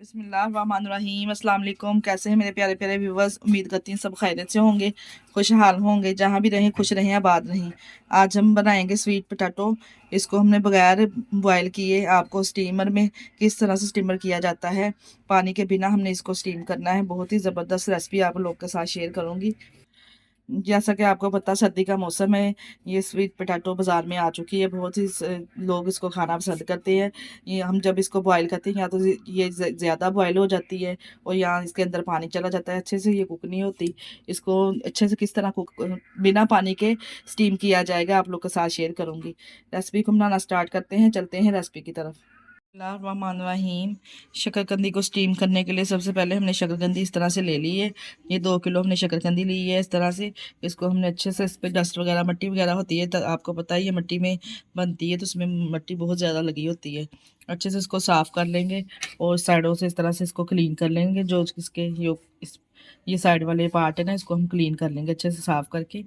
बिस्मिल्लाहिर्रहमानिर्रहीम अस्सलाम वालेकुम। कैसे हैं मेरे प्यारे प्यारे व्यूवर्स। उम्मीद करती हूँ सब खैरियत से होंगे, खुशहाल होंगे, जहाँ भी रहें खुश रहें, आबाद रहें। आज हम बनाएंगे स्वीट पोटैटो। इसको हमने बगैर बॉयल किए आपको स्टीमर में किस तरह से स्टीमर किया जाता है, पानी के बिना हमने इसको स्टीम करना है। बहुत ही ज़बरदस्त रेसिपी आप लोग के साथ शेयर करूँगी। जैसा कि आपको पता सर्दी का मौसम है, ये स्वीट पोटैटो बाज़ार में आ चुकी है। बहुत ही लोग इसको खाना पसंद करते हैं। ये हम जब इसको बॉईल करते हैं या तो ये ज़्यादा बॉईल हो जाती है और या इसके अंदर पानी चला जाता है, अच्छे से ये कुक नहीं होती। इसको अच्छे से किस तरह कुक बिना पानी के स्टीम किया जाएगा आप लोग के साथ शेयर करूँगी। रेसिपी को बनाना स्टार्ट करते हैं, चलते हैं रेसिपी की तरफ। बिस्मिल्लाहिर्रहमानिर्रहीम। शकरकंदी को स्टीम करने के लिए सबसे पहले हमने शकरकंदी इस तरह से ले ली है। ये 2 किलो हमने शकरकंदी ली है इस तरह से। इसको हमने अच्छे से, इस पर डस्ट वगैरह मट्टी वगैरह होती है, तो आपको पता ही है मट्टी में बनती है तो उसमें मट्टी बहुत ज़्यादा लगी होती है। अच्छे से इसको साफ़ कर लेंगे और साइडों से इस तरह से इसको क्लीन कर लेंगे। जो इसके ये साइड वाले पार्ट है ना, इसको हम क्लीन कर लेंगे अच्छे से साफ़ करके।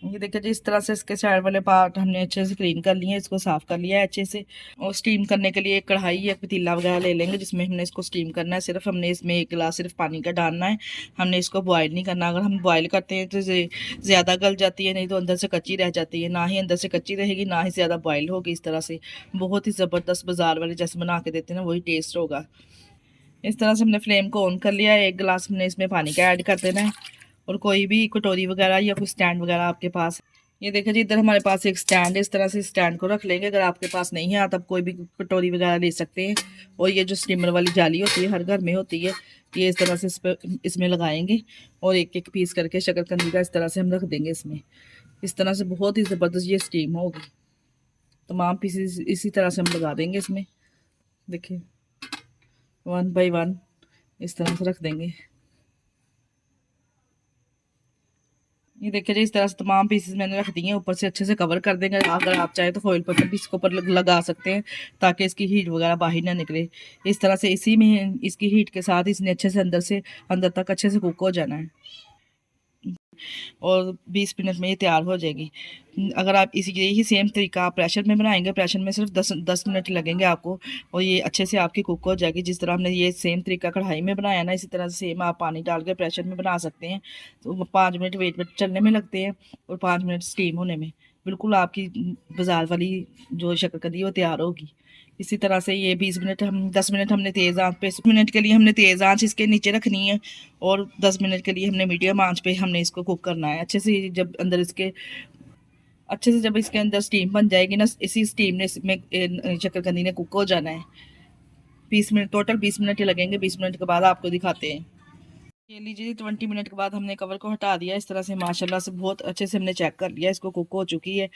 ये देखिए जी, इस तरह से इसके साइड वाले पार्ट हमने अच्छे से क्लीन कर लिए, इसको साफ़ कर लिया है अच्छे से। और स्टीम करने के लिए एक कढ़ाई या पतीला वगैरह ले लेंगे जिसमें हमने इसको स्टीम करना है। सिर्फ हमने इसमें 1 गिलास सिर्फ पानी का डालना है, हमने इसको बॉयल नहीं करना। अगर हम बॉयल करते हैं तो ज़्यादा गल जाती है, नहीं तो अंदर से कच्ची रह जाती है। ना ही अंदर से कच्ची रहेगी, ना ही ज़्यादा बॉयल होगी। इस तरह से बहुत ही ज़बरदस्त बाज़ार वाले जैसे बना के देते हैं ना, वही टेस्ट होगा। इस तरह से हमने फ्लेम को ऑन कर लिया है। 1 गिलास हमने इसमें पानी का ऐड कर देना है। और कोई भी कटोरी वगैरह या कोई स्टैंड वगैरह आपके पास, ये देखिए जी, इधर हमारे पास एक स्टैंड है। इस तरह से स्टैंड को रख लेंगे। अगर आपके पास नहीं है तब कोई भी कटोरी वगैरह ले सकते हैं। और ये जो स्टीमर वाली जाली होती है, हर घर में होती है, ये इस तरह से इसमें लगाएंगे और एक एक पीस करके शकरकंदी का इस तरह से हम रख देंगे इसमें। इस तरह से बहुत ही ज़बरदस्त ये स्टीम होगी। तमाम पीसेस इसी तरह से हम लगा देंगे इसमें। देखिए 1 बाय 1 इस तरह से रख देंगे। ये देखिए जी, इस तरह से तमाम पीसेस मैंने रख दिए हैं। ऊपर से अच्छे से कवर कर देंगे। अगर आप चाहें तो फॉइल पेपर भी इसके ऊपर लगा सकते हैं ताकि इसकी हीट वगैरह बाहर ना निकले। इस तरह से इसी में इसकी हीट के साथ इसने अच्छे से अंदर तक अच्छे से कुक हो जाना है और 20 मिनट में ये तैयार हो जाएगी। अगर आप इसी यही सेम तरीका आप प्रेशर में बनाएंगे, प्रेशर में सिर्फ 10 मिनट लगेंगे आपको और ये अच्छे से आपकी कुक हो जाएगी। जिस तरह हमने ये सेम तरीका कढ़ाई में बनाया ना, इसी तरह से सेम आप पानी डाल के प्रेशर में बना सकते हैं। तो 5 मिनट वेट चलने में लगते हैं और 5 मिनट स्टीम होने में। बिल्कुल आपकी बाजार वाली जो शकरकंदी वो तैयार होगी। इसी तरह से ये 10 मिनट हमने तेज़ आंच पे, 10 मिनट के लिए हमने तेज़ आंच इसके नीचे रखनी है और 10 मिनट के लिए हमने मीडियम आंच पे हमने इसको कुक करना है अच्छे से। जब अंदर इसके अच्छे से जब इसके अंदर स्टीम बन जाएगी ना, इसी स्टीम ने इसमें शकरकंदी ने कुक हो जाना है। 20 मिनट, टोटल 20 मिनट ही लगेंगे। 20 मिनट के बाद आपको दिखाते हैं। ये लीजिए 20 मिनट के बाद हमने कवर को हटा दिया। इस तरह से माशाल्लाह से बहुत अच्छे से हमने चेक कर लिया, इसको कुक हो चुकी है।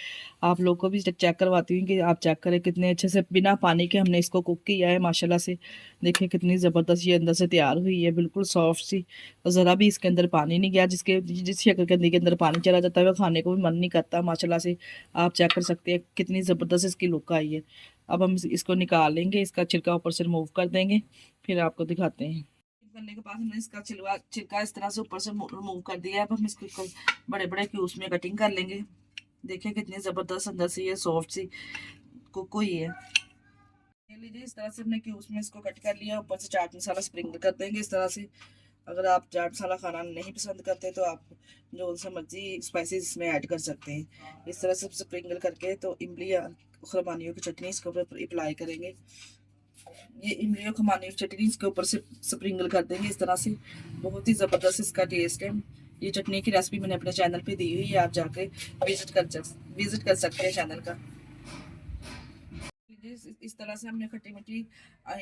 आप लोग को भी चेक करवाती हूँ कि आप चेक करें कितने अच्छे से बिना पानी के हमने इसको कुक किया है। माशाल्लाह से देखिए कितनी ज़बरदस्त ये अंदर से तैयार हुई है, बिल्कुल सॉफ्ट सी। और ज़रा भी इसके अंदर पानी नहीं गया। जिस शकरकंदी के अंदर पानी चला जाता है वह खाने को भी मन नहीं करता। माशाल्लाह से आप चेक कर सकते हैं कितनी ज़बरदस्त इसकी लुक आई है। अब हम इसको निकाल लेंगे, इसका छिलका ऊपर से रिमूव कर देंगे, फिर आपको दिखाते हैं। करने के बाद हमने इसका छिलका इस तरह से ऊपर से रिमूव कर दिया है। अब हम इसको बड़े बड़े क्यूब्स में कटिंग कर लेंगे। देखिए कितनी ज़बरदस्त अंदर से ये सॉफ्ट सी कुक हुई है। ये लीजिए, इस तरह से हमने क्यूब्स में इसको कट कर लिया। ऊपर से चाट मसाला स्प्रिंकल कर देंगे इस तरह से। अगर आप चाट मसाला खाना नहीं पसंद करते तो आप जो सा मर्जी स्पाइसेस इसमें ऐड कर सकते हैं। इस तरह से स्प्रिंकल करके तो इमली या खुरमानियों की चटनी इसके ऊपर अप्लाई करेंगे। ये इमली और खुमानी की चटनी इसके ऊपर से स्प्रिंकल कर देंगे इस तरह से। बहुत ही ज़बरदस्त इसका टेस्ट है। ये चटनी की रेसिपी मैंने अपने चैनल पे दी हुई है, आप जाके विजिट कर सकते हैं चैनल का। इस तरह से हमने खट्टी मीठी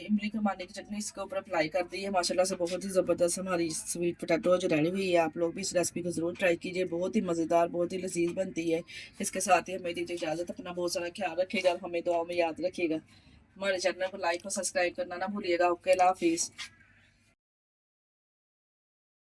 इमली खुमानी की चटनी इसके ऊपर अप्लाई कर दी है। माशाल्लाह से बहुत ही ज़बरदस्त हमारी स्वीट पोटैटो जो रेडी हुई है। आप लोग भी इस रेसिपी को ज़रूर ट्राई कीजिए, बहुत ही मज़ेदार, बहुत ही लजीज बनती है। इसके साथ ही हमें दीजिए इजाज़त। अपना बहुत सारा ख्याल रखिएगा और हमें दुआओं में याद रखिएगा। हमारे चैनल को लाइक और सब्सक्राइब करना ना भूलिएगा। ओके, अल्लाह हाफिज़।